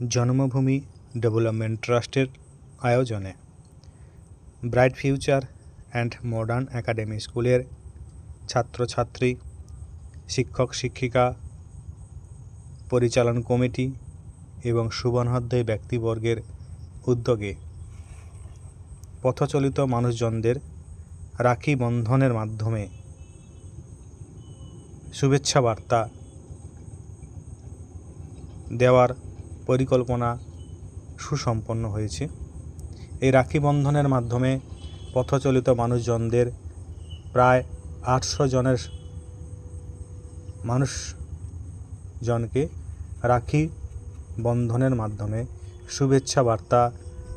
জন্মভূমি ডেভেলপমেন্ট ট্রাস্টের আয়োজনে bright future and modern academy স্কুলের ছাত্রছাত্রী, শিক্ষক শিক্ষিকা, পরিচালন কমিটি এবং শুভানুধ্যায়ী ব্যক্তিবর্গের উদ্যোগে পথচলিত মানুষজনদের রাখি বন্ধনের মাধ্যমে শুভেচ্ছা বার্তা দেওয়ার পরিকল্পনা সুসম্পন্ন হয়েছে। এই রাখি বন্ধনের মাধ্যমে পথচলিত মানুষজনদের প্রায় 800 জনের মানুষজনকে রাখি বন্ধনের মাধ্যমে শুভেচ্ছা বার্তা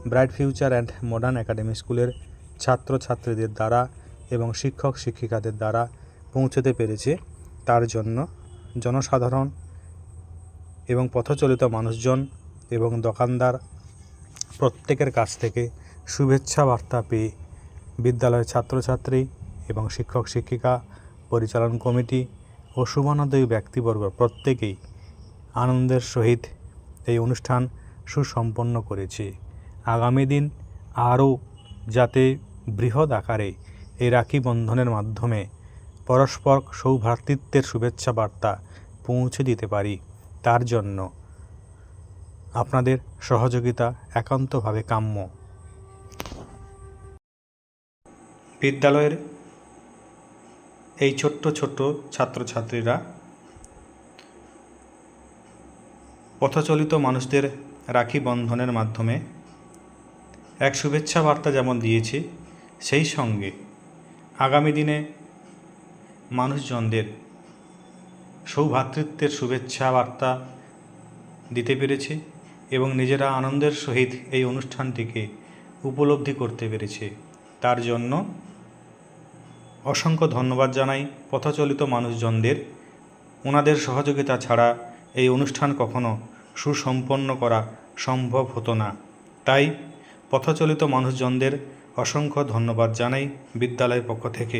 bright future and modern academy স্কুলের ছাত্রছাত্রীদের দ্বারা এবং শিক্ষক শিক্ষিকাদের দ্বারা পৌঁছতে পেরেছে। তার জন্য জনসাধারণ এবং পথচলিত মানুষজন এবং দোকানদার প্রত্যেকের কাছ থেকে শুভেচ্ছা বার্তা পেয়ে বিদ্যালয়ের ছাত্রছাত্রী এবং শিক্ষক শিক্ষিকা, পরিচালন কমিটি ও শুভানুধ্যায়ী ব্যক্তিবর্গ প্রত্যেকেই আনন্দের সহিত এই অনুষ্ঠান সুসম্পন্ন করেছে। আগামী দিন আরও যাতে বৃহৎ আকারে এই রাখি বন্ধনের মাধ্যমে পরস্পর সৌভ্রাতৃত্বের শুভেচ্ছা বার্তা পৌঁছে দিতে পারি, তার জন্য আপনাদের সহযোগিতা একান্তভাবে কাম্য। বিদ্যালয়ের এই ছোট্ট ছোট্ট ছাত্রছাত্রীরা পথচলিত মানুষদের রাখি বন্ধনের মাধ্যমে এক শুভেচ্ছা বার্তা যেমন দিয়েছে, সেই সঙ্গে আগামী দিনে মানুষজনদের সৌভ্রাতৃত্বের শুভেচ্ছা বার্তা দিতে পেরেছে এবং নিজেরা আনন্দের সহিত এই অনুষ্ঠানটিকে উপলব্ধি করতে পেরেছে। তার জন্য অসংখ্য ধন্যবাদ জানাই পথচলিত মানুষজনদের। ওনাদের সহযোগিতা ছাড়া এই অনুষ্ঠান কখনো সুসম্পন্ন করা সম্ভব হতো না। তাই পথচলিত মানুষজনদের অসংখ্য ধন্যবাদ জানাই বিদ্যালয়ের পক্ষ থেকে।